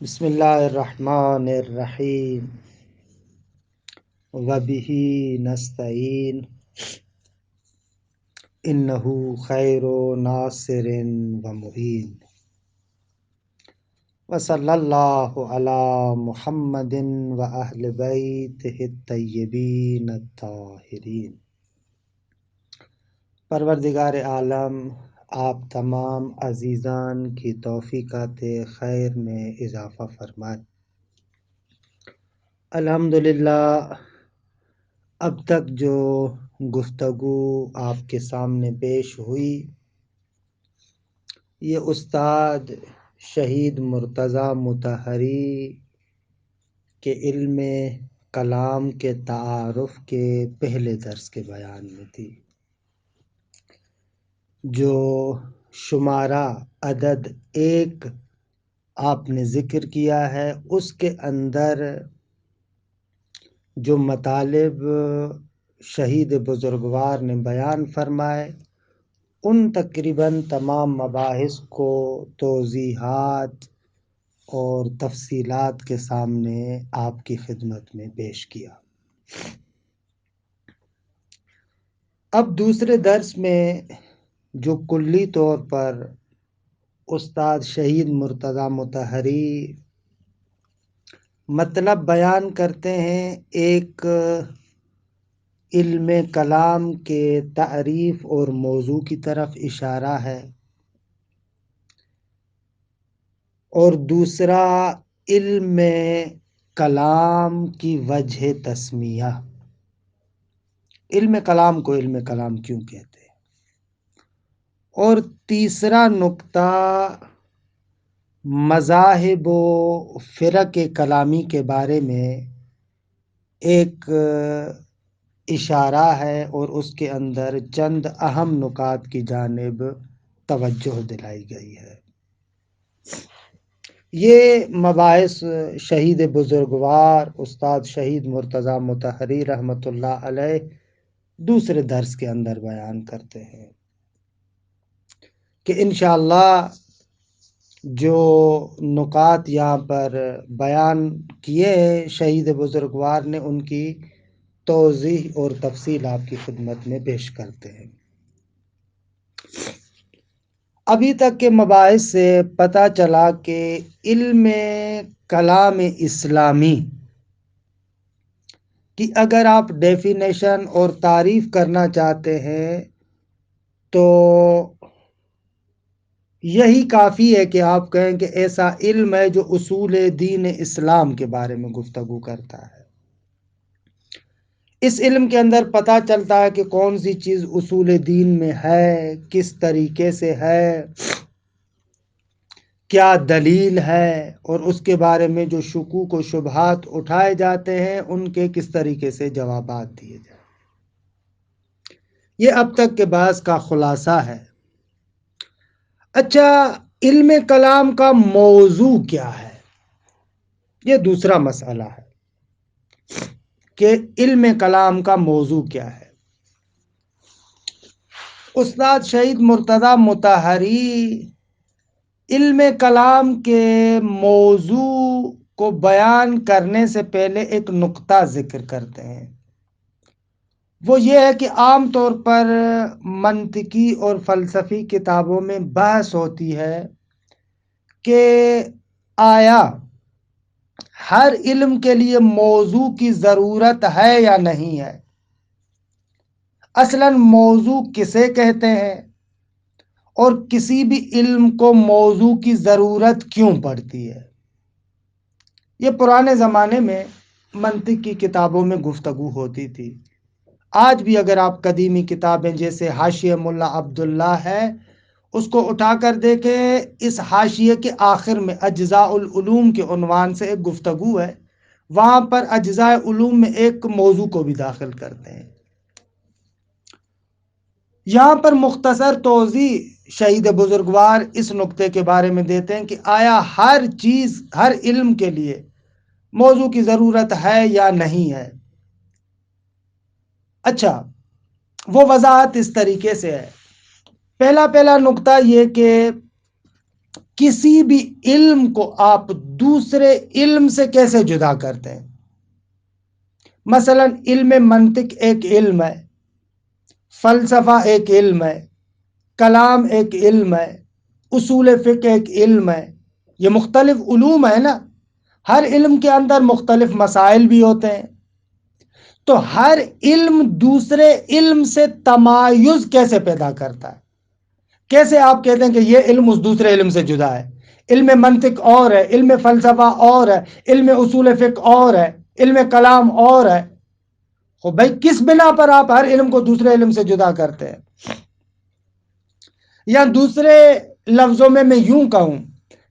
بسم اللہ الرحمن الرحیم وبہ نستعین انہ خیر ناصر و معین وصلی اللہ علی محمد و اہل بیتہ الطیبین الطاہرین۔ پروردگار عالم آپ تمام عزیزان کی توفیقات خیر میں اضافہ فرمائے۔ الحمدللہ اب تک جو گفتگو آپ کے سامنے پیش ہوئی یہ استاد شہید مرتضیٰ مطہری کے علم کلام کے تعارف کے پہلے درس کے بیان میں تھی، جو شمارہ عدد 1 آپ نے ذکر کیا ہے، اس کے اندر جو مطالب شہید بزرگوار نے بیان فرمائے ان تقریباً تمام مباحث کو توضیحات اور تفصیلات کے سامنے آپ کی خدمت میں پیش کیا۔ اب دوسرے درس میں جو کلی طور پر استاد شہید مرتضیٰ مطہری مطلب بیان کرتے ہیں، ایک علم کلام کے تعریف اور موضوع کی طرف اشارہ ہے، اور دوسرا علم کلام کی وجہ تسمیہ، علم کلام کو علم کلام کیوں کہتے ہیں، اور تیسرا نقطہ مذاہب و فرق کلامی کے بارے میں ایک اشارہ ہے، اور اس کے اندر چند اہم نکات کی جانب توجہ دلائی گئی ہے۔ یہ مباحث شہید بزرگوار استاد شہید مرتضیٰ مطہری رحمۃ اللہ علیہ دوسرے درس کے اندر بیان کرتے ہیں کہ انشاءاللہ جو نکات یہاں پر بیان کیے ہیں شہید بزرگوار نے، ان کی توضیح اور تفصیل آپ کی خدمت میں پیش کرتے ہیں۔ ابھی تک کے مباحث سے پتہ چلا کہ علم کلام اسلامی کی اگر آپ ڈیفینیشن اور تعریف کرنا چاہتے ہیں تو یہی کافی ہے کہ آپ کہیں کہ ایسا علم ہے جو اصول دین اسلام کے بارے میں گفتگو کرتا ہے۔ اس علم کے اندر پتہ چلتا ہے کہ کون سی چیز اصول دین میں ہے، کس طریقے سے ہے، کیا دلیل ہے، اور اس کے بارے میں جو شکوک و شبہات اٹھائے جاتے ہیں ان کے کس طریقے سے جوابات دیے جائیں۔ یہ اب تک کے بحث کا خلاصہ ہے۔ اچھا، علم کلام کا موضوع کیا ہے؟ یہ دوسرا مسئلہ ہے کہ علم کلام کا موضوع کیا ہے۔ استاد شہید مرتضیٰ مطہری علم کلام کے موضوع کو بیان کرنے سے پہلے ایک نقطہ ذکر کرتے ہیں، وہ یہ ہے کہ عام طور پر منطقی اور فلسفی کتابوں میں بحث ہوتی ہے کہ آیا ہر علم کے لیے موضوع کی ضرورت ہے یا نہیں ہے، اصلاً موضوع کسے کہتے ہیں، اور کسی بھی علم کو موضوع کی ضرورت کیوں پڑتی ہے۔ یہ پرانے زمانے میں منطق کی کتابوں میں گفتگو ہوتی تھی۔ آج بھی اگر آپ قدیمی کتابیں جیسے حاشیہ ملا عبداللہ ہے اس کو اٹھا کر دیکھیں، اس حاشیے کے آخر میں اجزاء العلوم کے عنوان سے ایک گفتگو ہے، وہاں پر اجزاء علوم میں ایک موضوع کو بھی داخل کرتے ہیں۔ یہاں پر مختصر توضیح شہید بزرگوار اس نقطے کے بارے میں دیتے ہیں کہ آیا ہر چیز، ہر علم کے لیے موضوع کی ضرورت ہے یا نہیں ہے۔ اچھا، وہ وضاحت اس طریقے سے ہے۔ پہلا نقطہ یہ کہ کسی بھی علم کو آپ دوسرے علم سے کیسے جدا کرتے ہیں؟ مثلا علم منطق ایک علم ہے، فلسفہ ایک علم ہے، کلام ایک علم ہے، اصول فقہ ایک علم ہے، یہ مختلف علوم ہے نا، ہر علم کے اندر مختلف مسائل بھی ہوتے ہیں، تو ہر علم دوسرے علم سے تمایز کیسے پیدا کرتا ہے؟ کیسے آپ کہتے ہیں کہ یہ علم اس دوسرے علم سے جدا ہے؟ علم منطق اور ہے، علم فلسفہ اور ہے، علم اصول فقہ اور ہے، علم کلام اور ہے، تو بھائی کس بنا پر آپ ہر علم کو دوسرے علم سے جدا کرتے ہیں؟ یا دوسرے لفظوں میں یوں کہوں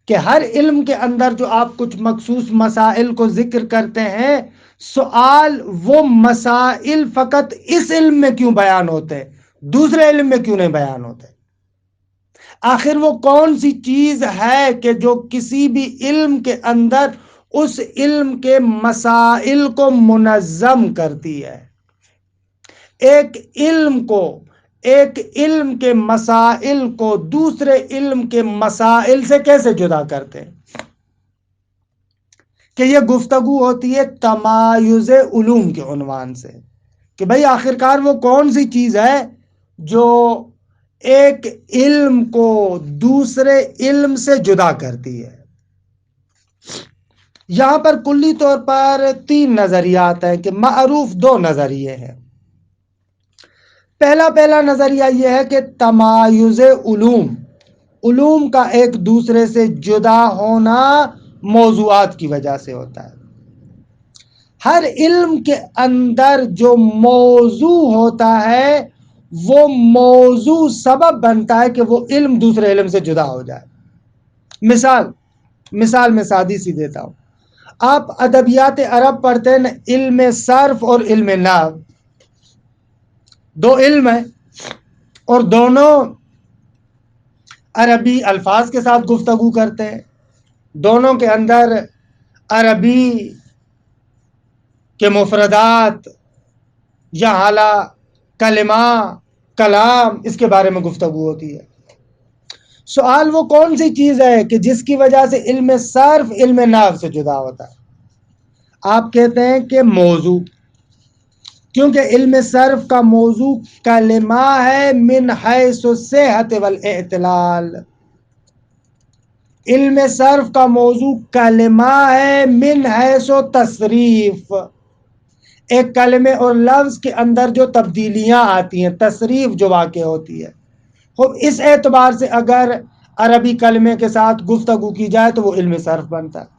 کہ ہر علم کے اندر جو آپ کچھ مخصوص مسائل کو ذکر کرتے ہیں، سوال وہ مسائل فقط اس علم میں کیوں بیان ہوتے ہیں، دوسرے علم میں کیوں نہیں بیان ہوتے؟ آخر وہ کون سی چیز ہے کہ جو کسی بھی علم کے اندر اس علم کے مسائل کو منظم کرتی ہے؟ ایک علم کے مسائل کو دوسرے علم کے مسائل سے کیسے جدا کرتے ہیں؟ کہ یہ گفتگو ہوتی ہے تمایز علوم کے عنوان سے، کہ بھئی آخرکار وہ کون سی چیز ہے جو ایک علم کو دوسرے علم سے جدا کرتی ہے۔ یہاں پر کلی طور پر 3 نظریات ہیں کہ معروف 2 نظریے ہیں۔ پہلا نظریہ یہ ہے کہ تمایز علوم کا ایک دوسرے سے جدا ہونا موضوعات کی وجہ سے ہوتا ہے۔ ہر علم کے اندر جو موضوع ہوتا ہے وہ موضوع سبب بنتا ہے کہ وہ علم دوسرے علم سے جدا ہو جائے۔ مثال میں سادی سی دیتا ہوں، آپ ادبیات عرب پڑھتے ہیں نا، علم صرف اور علم نحو 2 علم ہیں، اور دونوں عربی الفاظ کے ساتھ گفتگو کرتے ہیں، دونوں کے اندر عربی کے مفردات یا اعلیٰ کلمہ کلام اس کے بارے میں گفتگو ہوتی ہے۔ سوال وہ کون سی چیز ہے کہ جس کی وجہ سے علم صرف علم نحو سے جدا ہوتا ہے؟ آپ کہتے ہیں کہ موضوع، کیونکہ علم صرف کا موضوع کلمہ ہے من حیث الصحت والاعتلال، علم صرف کا موضوع کلمہ ہے من حیث تصریف، ایک کلمے اور لفظ کے اندر جو تبدیلیاں آتی ہیں، تصریف جو واقع ہوتی ہے، خوب اس اعتبار سے اگر عربی کلمے کے ساتھ گفتگو کی جائے تو وہ علم صرف بنتا ہے۔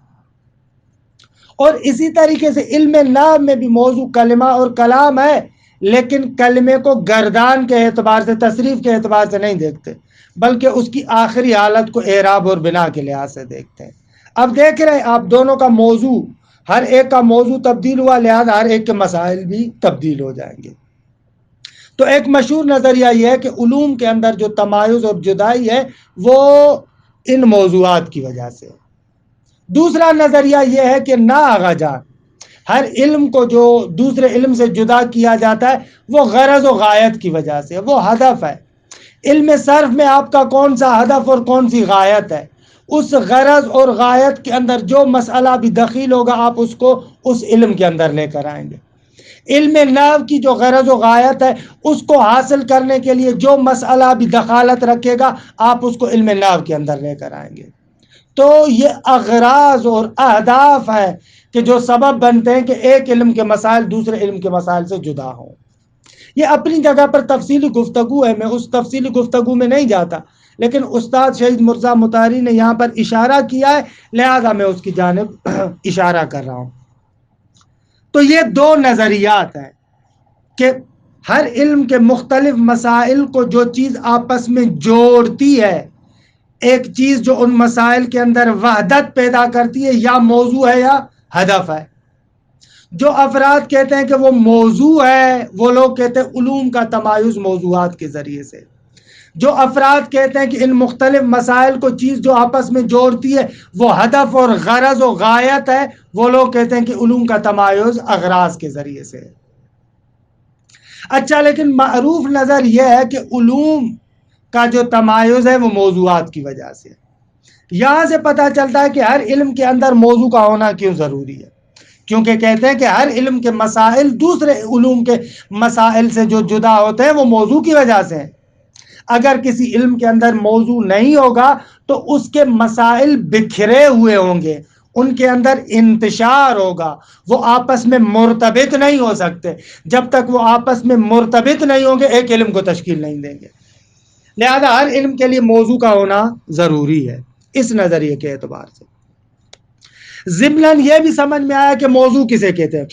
اور اسی طریقے سے علم نحو میں بھی موضوع کلمہ اور کلام ہے، لیکن کلمے کو گردان کے اعتبار سے، تصریف کے اعتبار سے نہیں دیکھتے، بلکہ اس کی آخری حالت کو اعراب اور بنا کے لحاظ سے دیکھتے ہیں۔ اب دیکھ رہے ہیں آپ دونوں کا موضوع، ہر ایک کا موضوع تبدیل ہوا، لہذا ہر ایک کے مسائل بھی تبدیل ہو جائیں گے۔ تو ایک مشہور نظریہ یہ ہے کہ علوم کے اندر جو تمایز اور جدائی ہے وہ ان موضوعات کی وجہ سے۔ دوسرا نظریہ یہ ہے کہ نہ آغا جان، ہر علم کو جو دوسرے علم سے جدا کیا جاتا ہے وہ غرض و غایت کی وجہ سے، وہ ہدف ہے۔ علم صرف میں آپ کا کون سا ہدف اور کون سی غایت ہے، اس غرض اور غایت کے اندر جو مسئلہ بھی دخیل ہوگا آپ اس کو اس علم کے اندر لے کر آئیں گے۔ علم نحو کی جو غرض و غایت ہے اس کو حاصل کرنے کے لیے جو مسئلہ بھی دخالت رکھے گا آپ اس کو علم نحو کے اندر لے کر آئیں گے۔ تو یہ اغراض اور اہداف ہے کہ جو سبب بنتے ہیں کہ ایک علم کے مسائل دوسرے علم کے مسائل سے جدا ہوں۔ یہ اپنی جگہ پر تفصیلی گفتگو ہے، میں اس تفصیلی گفتگو میں نہیں جاتا، لیکن استاد شہید مرزا مطہری نے یہاں پر اشارہ کیا ہے، لہذا میں اس کی جانب اشارہ کر رہا ہوں۔ تو یہ 2 نظریات ہیں کہ ہر علم کے مختلف مسائل کو جو چیز آپس میں جوڑتی ہے، ایک چیز جو ان مسائل کے اندر وحدت پیدا کرتی ہے، یا موضوع ہے یا ہدف ہے۔ جو افراد کہتے ہیں کہ وہ موضوع ہے، وہ لوگ کہتے ہیں علوم کا تمایز موضوعات کے ذریعے سے۔ جو افراد کہتے ہیں کہ ان مختلف مسائل کو چیز جو آپس میں جوڑتی ہے وہ ہدف اور غرض و غایت ہے، وہ لوگ کہتے ہیں کہ علوم کا تمایز اغراض کے ذریعے سے۔ اچھا، لیکن معروف نظر یہ ہے کہ علوم کا جو تمایز ہے وہ موضوعات کی وجہ سے، یہاں سے پتہ چلتا ہے کہ ہر علم کے اندر موضوع کا ہونا کیوں ضروری ہے، کیونکہ کہتے ہیں کہ ہر علم کے مسائل دوسرے علوم کے مسائل سے جو جدا ہوتے ہیں وہ موضوع کی وجہ سے ہیں۔ اگر کسی علم کے اندر موضوع نہیں ہوگا تو اس کے مسائل بکھرے ہوئے ہوں گے، ان کے اندر انتشار ہوگا، وہ آپس میں مرتبط نہیں ہو سکتے۔ جب تک وہ آپس میں مرتبط نہیں ہوں گے ایک علم کو تشکیل نہیں دیں گے۔ لہذا ہر علم کے لیے موضوع کا ہونا ضروری ہے اس نظریے کے اعتبار سے۔ ضمناً یہ بھی سمجھ میں آیا کہ موضوع کسے کہتے ہیں۔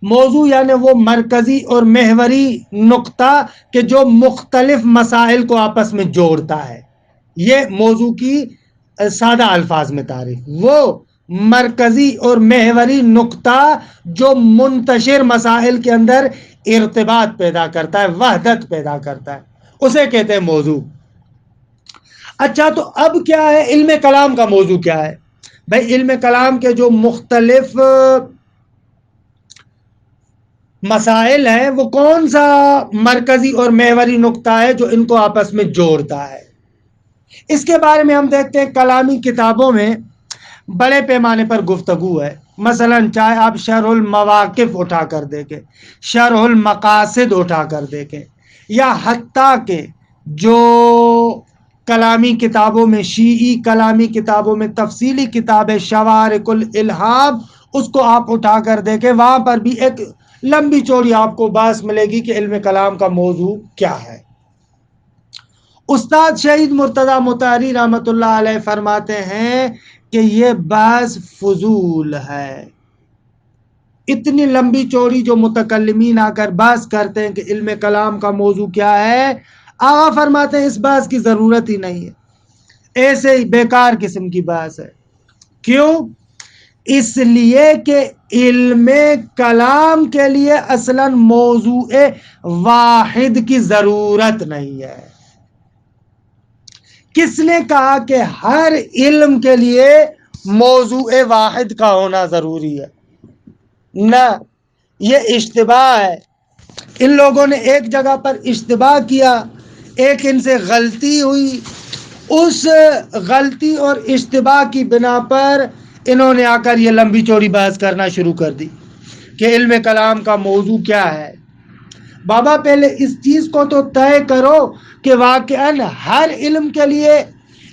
موضوع یعنی وہ مرکزی اور محوری نقطہ کہ جو مختلف مسائل کو آپس میں جوڑتا ہے، یہ موضوع کی سادہ الفاظ میں تعریف۔ وہ مرکزی اور محوری نقطہ جو منتشر مسائل کے اندر ارتباط پیدا کرتا ہے، وحدت پیدا کرتا ہے، اسے کہتے ہیں موضوع۔ اچھا، تو اب کیا ہے علم کلام کا موضوع کیا ہے؟ بھائی علم کلام کے جو مختلف مسائل ہیں وہ کون سا مرکزی اور محوری نقطہ ہے جو ان کو آپس میں جوڑتا ہے؟ اس کے بارے میں ہم دیکھتے ہیں کلامی کتابوں میں بڑے پیمانے پر گفتگو ہے۔ مثلا چاہے آپ شرح المواقف اٹھا کر دیکھیں، شرح المقاصد اٹھا کر دیکھیں، یا حتیٰ کہ جو کلامی کتابوں میں شیعی کلامی کتابوں میں تفصیلی کتاب ہے شوارق الالہام، اس کو آپ اٹھا کر دیکھیں، وہاں پر بھی ایک لمبی چوڑی آپ کو بحث ملے گی کہ علم کلام کا موضوع کیا ہے۔ استاد شہید مرتضیٰ مطہری رحمۃ اللہ علیہ فرماتے ہیں کہ یہ بحث فضول ہے۔ اتنی لمبی چوڑی جو متکلمین آ کر بحث کرتے ہیں کہ علم کلام کا موضوع کیا ہے، آقا فرماتے ہیں اس بحث کی ضرورت ہی نہیں ہے، ایسے ہی بیکار قسم کی بحث ہے۔ کیوں؟ اس لیے کہ علم کلام کے لیے اصلاً موضوع واحد کی ضرورت نہیں ہے۔ کس نے کہا کہ ہر علم کے لیے موضوع واحد کا ہونا ضروری ہے؟ نہ، یہ اشتباہ ہے۔ ان لوگوں نے ایک جگہ پر اشتباہ کیا، ایک ان سے غلطی ہوئی، اس غلطی اور اشتباہ کی بنا پر انہوں نے آ کر یہ لمبی چوڑی بحث کرنا شروع کر دی کہ علم کلام کا موضوع کیا ہے۔ بابا پہلے اس چیز کو تو طے کرو کہ واقعاً ہر علم کے لیے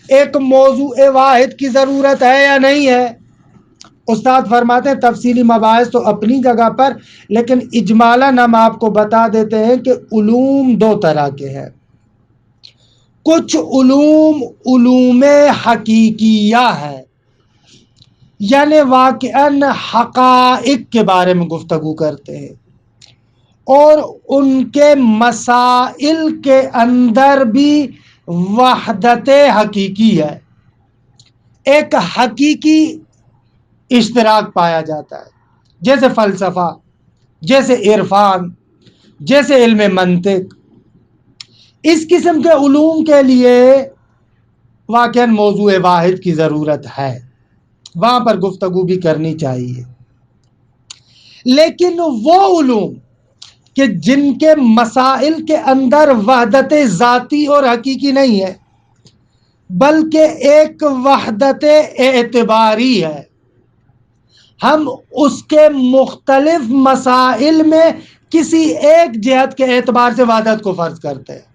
ایک موضوع واحد کی ضرورت ہے یا نہیں ہے۔ استاد فرماتے ہیں تفصیلی مباحث تو اپنی جگہ پر، لیکن اجمالاً ہم آپ کو بتا دیتے ہیں کہ علوم دو طرح کے ہیں۔ کچھ علوم علوم حقیقیہ ہے، یعنی واقعاً حقائق کے بارے میں گفتگو کرتے ہیں، اور ان کے مسائل کے اندر بھی وحدت حقیقی ہے، ایک حقیقی اشتراک پایا جاتا ہے، جیسے فلسفہ، جیسے عرفان، جیسے علم منطق۔ اس قسم کے علوم کے لیے واقعاً موضوع واحد کی ضرورت ہے، وہاں پر گفتگو بھی کرنی چاہیے۔ لیکن وہ علوم کہ جن کے مسائل کے اندر وحدت ذاتی اور حقیقی نہیں ہے، بلکہ ایک وحدت اعتباری ہے، ہم اس کے مختلف مسائل میں کسی ایک جہت کے اعتبار سے وحدت کو فرض کرتے ہیں۔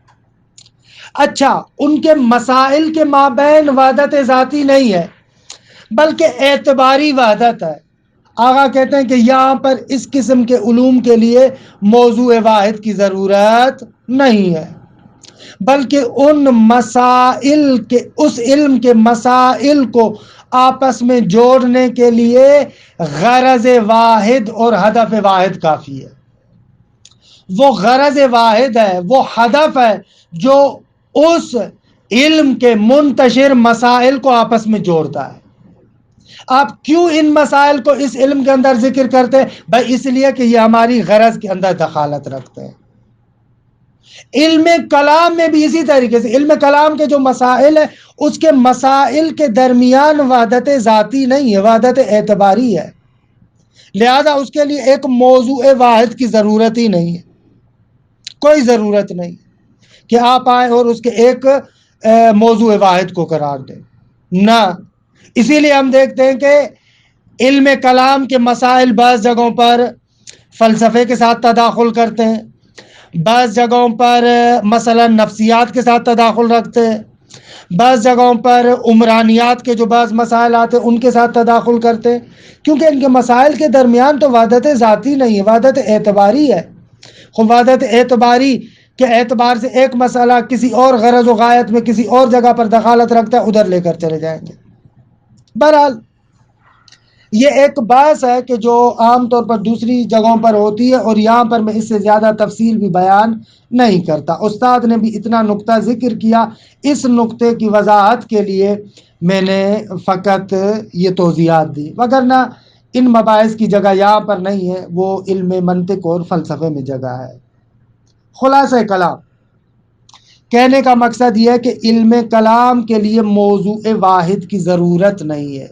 اچھا، ان کے مسائل کے مابین وحدت ذاتی نہیں ہے بلکہ اعتباری وحدت ہے۔ آقا کہتے ہیں کہ یہاں پر اس قسم کے علوم کے لیے موضوع واحد کی ضرورت نہیں ہے، بلکہ ان مسائل کے، اس علم کے مسائل کو آپس میں جوڑنے کے لیے غرض واحد اور ہدف واحد کافی ہے۔ وہ غرض واحد ہے، وہ ہدف ہے جو اس علم کے منتشر مسائل کو آپس میں جوڑتا ہے۔ آپ کیوں ان مسائل کو اس علم کے اندر ذکر کرتے ہیں؟ بھائی اس لیے کہ یہ ہماری غرض کے اندر دخالت رکھتے ہیں۔ علم کلام میں بھی اسی طریقے سے علم کلام کے جو مسائل ہیں اس کے مسائل کے درمیان وحدت ذاتی نہیں ہے، وحدت اعتباری ہے، لہذا اس کے لیے ایک موضوع واحد کی ضرورت ہی نہیں ہے، کوئی ضرورت نہیں کہ آپ آئیں اور اس کے ایک موضوع واحد کو قرار دیں۔ نہ، اسی لیے ہم دیکھتے ہیں کہ علم کلام کے مسائل بعض جگہوں پر فلسفے کے ساتھ تداخل کرتے ہیں، بعض جگہوں پر مثلا نفسیات کے ساتھ تداخل رکھتے ہیں، بعض جگہوں پر عمرانیات کے جو بعض مسائل آتے ہیں ان کے ساتھ تداخل کرتے ہیں، کیونکہ ان کے مسائل کے درمیان تو وحدت ذاتی نہیں ہے، وحدت اعتباری ہے۔ وحدت اعتباری کے اعتبار سے ایک مسئلہ کسی اور غرض و غایت میں کسی اور جگہ پر دخالت رکھتا ہے، ادھر لے کر چلے جائیں گے۔ بہرحال یہ ایک بحث ہے کہ جو عام طور پر دوسری جگہوں پر ہوتی ہے، اور یہاں پر میں اس سے زیادہ تفصیل بھی بیان نہیں کرتا۔ استاد نے بھی اتنا نقطہ ذکر کیا، اس نقطے کی وضاحت کے لیے میں نے فقط یہ توضیحات دی، وگرنہ ان مباحث کی جگہ یہاں پر نہیں ہے، وہ علم منطق اور فلسفے میں جگہ ہے۔ خلاصہ کلام کہنے کا مقصد یہ ہے کہ علم کلام کے لیے موضوع واحد کی ضرورت نہیں ہے،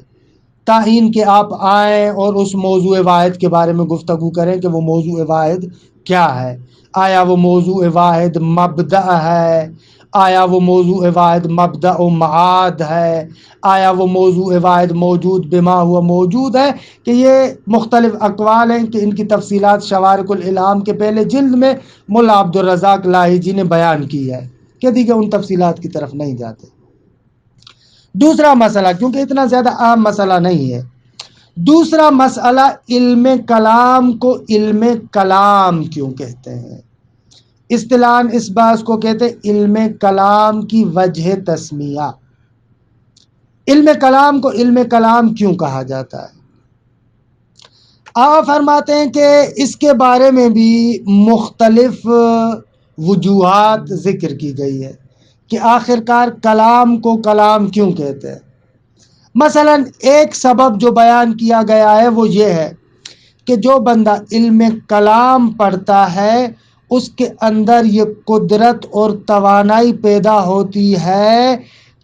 تعین کہ آپ آئیں اور اس موضوع واحد کے بارے میں گفتگو کریں کہ وہ موضوع واحد کیا ہے۔ آیا وہ موضوع واحد مبدأ ہے؟ آیا وہ موضوع واحد مبدأ و معاد ہے؟ آیا وہ موضوع واحد موجود بما ہوا موجود ہے؟ کہ یہ مختلف اقوال ہیں کہ ان کی تفصیلات شوارق الالہام کے پہلے جلد میں ملا عبدالرزاق لاہی جی نے بیان کی ہے، کہ دیکھیں ان تفصیلات کی طرف نہیں جاتے۔ دوسرا مسئلہ، کیونکہ اتنا زیادہ عام مسئلہ نہیں ہے، دوسرا مسئلہ علم کلام کو علم کلام کیوں کہتے ہیں؟ اصطلاحاً اس بات کو کہتے ہیں علم کلام کی وجہ تسمیہ۔ علم کلام کو علم کلام کیوں کہا جاتا ہے؟ آپ فرماتے ہیں کہ اس کے بارے میں بھی مختلف وجوہات ذکر کی گئی ہے کہ آخرکار کلام کو کلام کیوں کہتے ہیں۔ مثلا ایک سبب جو بیان کیا گیا ہے وہ یہ ہے کہ جو بندہ علم کلام پڑھتا ہے اس کے اندر یہ قدرت اور توانائی پیدا ہوتی ہے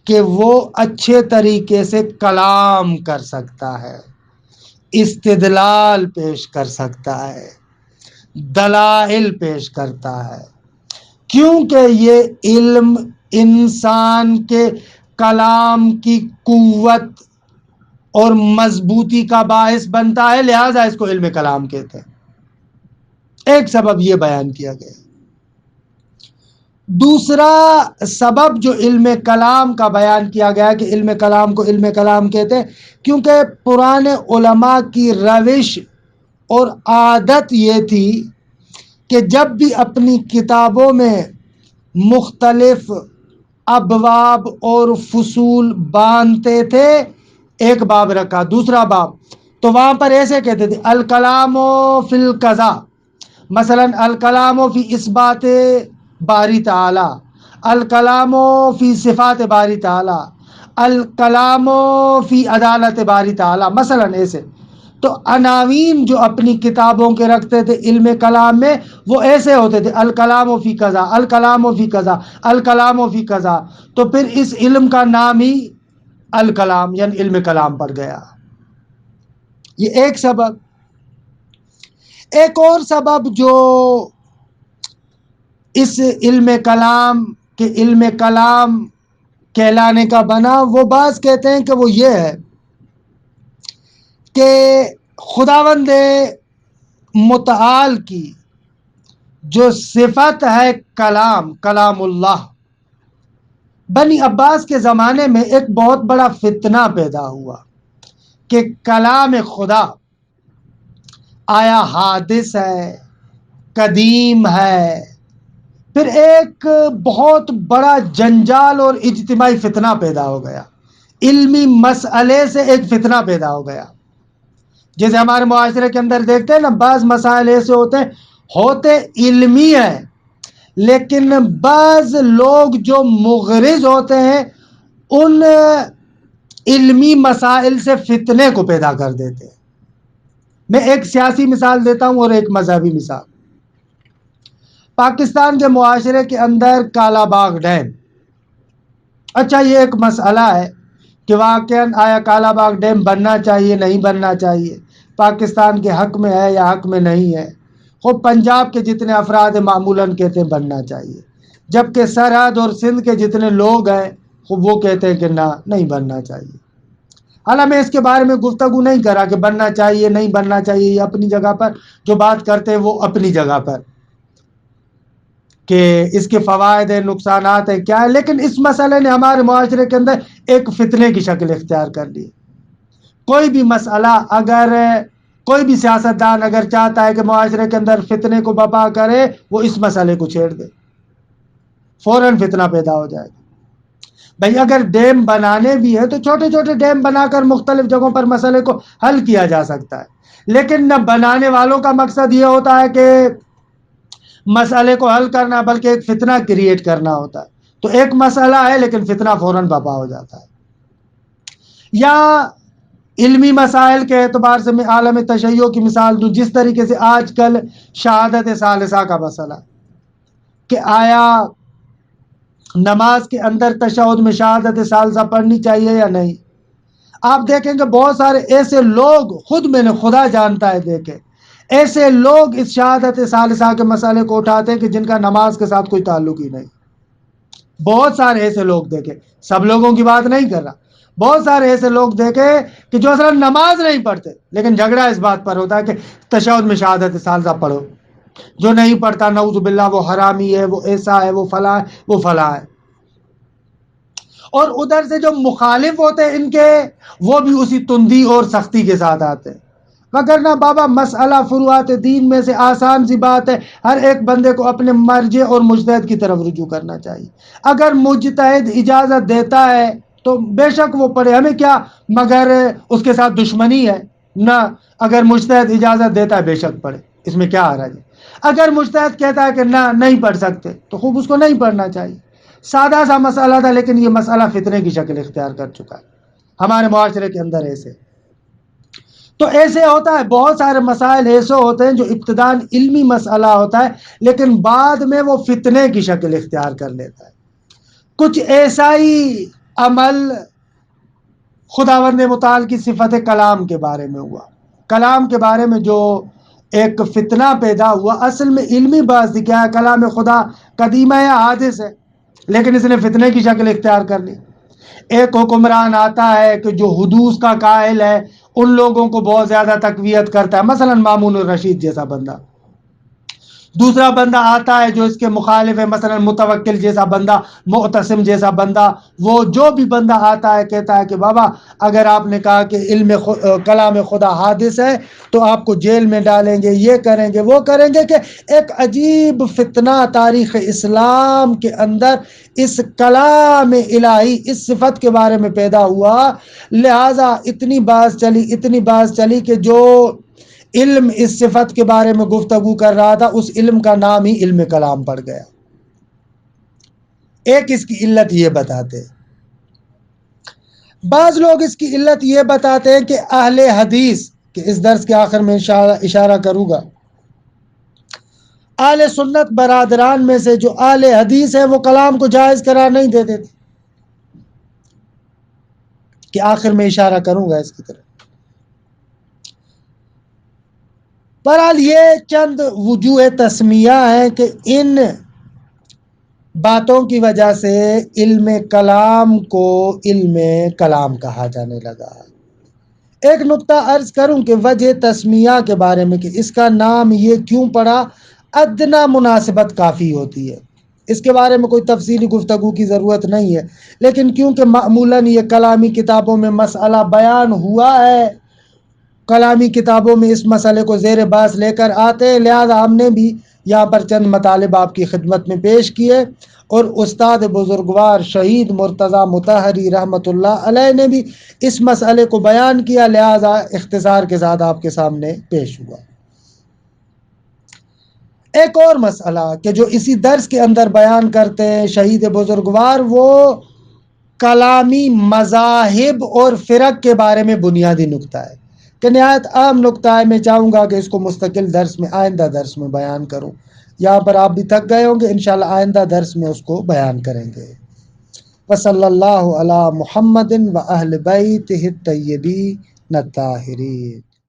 کہ وہ اچھے طریقے سے کلام کر سکتا ہے، استدلال پیش کر سکتا ہے، دلائل پیش کرتا ہے، کیونکہ یہ علم انسان کے کلام کی قوت اور مضبوطی کا باعث بنتا ہے، لہذا اس کو علم کلام کہتے ہیں۔ ایک سبب یہ بیان کیا گیا۔ دوسرا سبب جو علم کلام کا بیان کیا گیا کہ علم کلام کو علم کلام کہتے ہیں کیونکہ پرانے علماء کی روش اور عادت یہ تھی کہ جب بھی اپنی کتابوں میں مختلف ابواب اور فصول باندھتے تھے، ایک باب رکھا دوسرا باب، تو وہاں پر ایسے کہتے تھے الکلام فی القضاء، مثلا الکلام فی اثبات باری تعالی، الکلام فی صفات باری تعالی، الکلام فی عدالت باری تعالی، مثلا ایسے۔ تو عناوین جو اپنی کتابوں کے رکھتے تھے علم کلام میں وہ ایسے ہوتے تھے الکلام فی قضا، الکلام فی قضا، الکلام فی قضا، تو پھر اس علم کا نام ہی الکلام یعنی علم کلام پڑ گیا۔ یہ ایک سبب۔ ایک اور سبب جو اس علم کلام کے علم کلام کہلانے کا بنا، وہ بعض کہتے ہیں کہ وہ یہ ہے کہ خداوند متعال کی جو صفت ہے کلام، کلام اللہ، بنی عباس کے زمانے میں ایک بہت بڑا فتنہ پیدا ہوا کہ کلام خدا آیا حادث ہے، قدیم ہے؟ پھر ایک بہت بڑا جنجال اور اجتماعی فتنہ پیدا ہو گیا، علمی مسئلے سے ایک فتنہ پیدا ہو گیا۔ جیسے ہمارے معاشرے کے اندر دیکھتے ہیں نا، بعض مسائل ایسے ہوتے علمی ہیں، لیکن بعض لوگ جو مغرض ہوتے ہیں ان علمی مسائل سے فتنے کو پیدا کر دیتے ہیں۔ میں ایک سیاسی مثال دیتا ہوں اور ایک مذہبی مثال۔ پاکستان کے معاشرے کے اندر کالا باغ ڈیم، اچھا یہ ایک مسئلہ ہے کہ واقعاً آیا کالا باغ ڈیم بننا چاہیے نہیں بننا چاہیے، پاکستان کے حق میں ہے یا حق میں نہیں ہے۔ خود پنجاب کے جتنے افراد معمولاً کہتے ہیں بننا چاہیے، جبکہ سرحد اور سندھ کے جتنے لوگ ہیں وہ کہتے ہیں کہ نہ، نہیں بننا چاہیے۔ حالانکہ میں اس کے بارے میں گفتگو نہیں کرا کہ بننا چاہیے نہیں بننا چاہیے، یہ اپنی جگہ پر جو بات کرتے ہیں وہ اپنی جگہ پر کہ اس کے فوائد ہیں، نقصانات ہیں، کیا ہے، لیکن اس مسئلے نے ہمارے معاشرے کے اندر ایک فتنے کی شکل اختیار کر لی۔ کوئی بھی مسئلہ اگر کوئی بھی سیاستدان اگر چاہتا ہے کہ معاشرے کے اندر فتنے کو برپا کرے، وہ اس مسئلے کو چھیڑ دے، فوراً فتنہ پیدا ہو جائے گا۔ بھئی اگر ڈیم بنانے بھی ہے تو چھوٹے چھوٹے ڈیم بنا کر مختلف جگہوں پر مسئلے کو حل کیا جا سکتا ہے، لیکن نہ بنانے والوں کا مقصد یہ ہوتا ہے کہ مسئلے کو حل کرنا، بلکہ ایک فتنہ کریٹ کرنا ہوتا ہے۔ تو ایک مسئلہ ہے لیکن فتنہ فوراً برپا ہو جاتا ہے۔ یا علمی مسائل کے اعتبار سے میں عالم تشیع کی مثال دوں، جس طریقے سے آج کل شہادت ثالثہ کا مسئلہ کہ آیا نماز کے اندر تشہد میں شہادت ثالثہ پڑھنی چاہیے یا نہیں۔ آپ دیکھیں کہ بہت سارے ایسے لوگ، خود میں نے خدا جانتا ہے دیکھے، ایسے لوگ اس شہادت ثالثہ کے مسئلے کو اٹھاتے ہیں کہ جن کا نماز کے ساتھ کوئی تعلق ہی نہیں۔ بہت سارے ایسے لوگ دیکھے، سب لوگوں کی بات نہیں کر رہا، بہت سارے ایسے لوگ دیکھے کہ جو اصلا نماز نہیں پڑھتے، لیکن جھگڑا اس بات پر ہوتا ہے کہ تشہد میں شہادت ثالثہ پڑھو، جو نہیں پڑھتا نعوذ باللہ وہ حرامی ہے، وہ ایسا ہے، وہ فلاں ہے، وہ فلاں ہے۔ اور ادھر سے جو مخالف ہوتے ہیں ان کے، وہ بھی اسی تندی اور سختی کے ساتھ آتے ہیں۔ وگرنہ بابا مسئلہ فروعات دین میں سے آسان سی بات ہے، ہر ایک بندے کو اپنے مرجع اور مجتہد کی طرف رجوع کرنا چاہیے۔ اگر مجتہد اجازت دیتا ہے تو بے شک وہ پڑھے، ہمیں کیا مگر اس کے ساتھ دشمنی ہے؟ نہ، اگر مجتہد اجازت دیتا ہے بے شک پڑھے، اس میں کیا حرج ہے؟ اگر مجتہد کہتا ہے کہ نہ نہیں پڑھ سکتے تو خوب اس کو نہیں پڑھنا چاہیے۔ سادہ سا مسئلہ تھا، لیکن یہ مسئلہ فتنے کی شکل اختیار کر چکا ہے ہمارے معاشرے کے اندر۔ ایسے تو ایسے ہوتا ہے، بہت سارے مسائل ایسے ہوتے ہیں جو ابتداءً علمی مسئلہ ہوتا ہے لیکن بعد میں وہ فتنے کی شکل اختیار کر لیتا ہے۔ کچھ ایسا ہی عمل خداوند متعال کی صفت کلام کے بارے میں ہوا۔ کلام کے بارے میں جو ایک فتنہ پیدا ہوا، اصل میں علمی بات تھی، کیا ہے کلام خدا قدیمہ یا حادث ہے، لیکن اس نے فتنے کی شکل اختیار کر لی۔ ایک حکمران آتا ہے کہ جو حدوث کا قائل ہے، ان لوگوں کو بہت زیادہ تقویت کرتا ہے، مثلا مامون الرشید جیسا بندہ۔ دوسرا بندہ آتا ہے جو اس کے مخالف ہے، مثلا متوکل جیسا بندہ، معتصم جیسا بندہ۔ وہ جو بھی بندہ آتا ہے کہتا ہے کہ بابا اگر آپ نے کہا کہ کلام خدا حادث ہے تو آپ کو جیل میں ڈالیں گے، یہ کریں گے، وہ کریں گے۔ کہ ایک عجیب فتنہ تاریخ اسلام کے اندر اس کلام الہی، اس صفت کے بارے میں پیدا ہوا، لہٰذا اتنی بات چلی کہ جو علم اس صفت کے بارے میں گفتگو کر رہا تھا، اس علم کا نام ہی علم کلام پڑ گیا۔ ایک اس کی علت یہ بتاتے، بعض لوگ اس کی علت یہ بتاتے ہیں کہ اہل حدیث، کہ اس درس کے آخر میں اشارہ کروں گا، اہل سنت برادران میں سے جو اہل حدیث ہیں وہ کلام کو جائز قرار نہیں دیتے تھے، کہ آخر میں اشارہ کروں گا اس کی طرف۔ بہرحال یہ چند وجوہ تسمیہ ہیں کہ ان باتوں کی وجہ سے علم کلام کو علم کلام کہا جانے لگا۔ ایک نقطہ عرض کروں کہ وجہ تسمیہ کے بارے میں کہ اس کا نام یہ کیوں پڑا، ادنا مناسبت کافی ہوتی ہے، اس کے بارے میں کوئی تفصیلی گفتگو کی ضرورت نہیں ہے، لیکن کیونکہ معمولاً یہ کلامی کتابوں میں مسئلہ بیان ہوا ہے، کلامی کتابوں میں اس مسئلے کو زیر بحث لے کر آتے ہیں، لہذا ہم نے بھی یہاں پر چند مطالب آپ کی خدمت میں پیش کیے، اور استاد بزرگوار شہید مرتضیٰ مطہری رحمۃ اللہ علیہ نے بھی اس مسئلے کو بیان کیا، لہذا اختصار کے ساتھ آپ کے سامنے پیش ہوا۔ ایک اور مسئلہ کہ جو اسی درس کے اندر بیان کرتے ہیں شہید بزرگوار، وہ کلامی مذاہب اور فرق کے بارے میں بنیادی نقطہ ہے، کہ نہایت اہم نقطہ ہے۔ میں چاہوں گا کہ اس کو مستقل درس میں، آئندہ درس میں بیان کروں۔ یہاں پر آپ بھی تھک گئے ہوں گے، انشاءاللہ آئندہ درس میں اس کو بیان کریں گے۔ وصلی اللہ علی محمد و اہل بیتہ الطیبین الطاہرین۔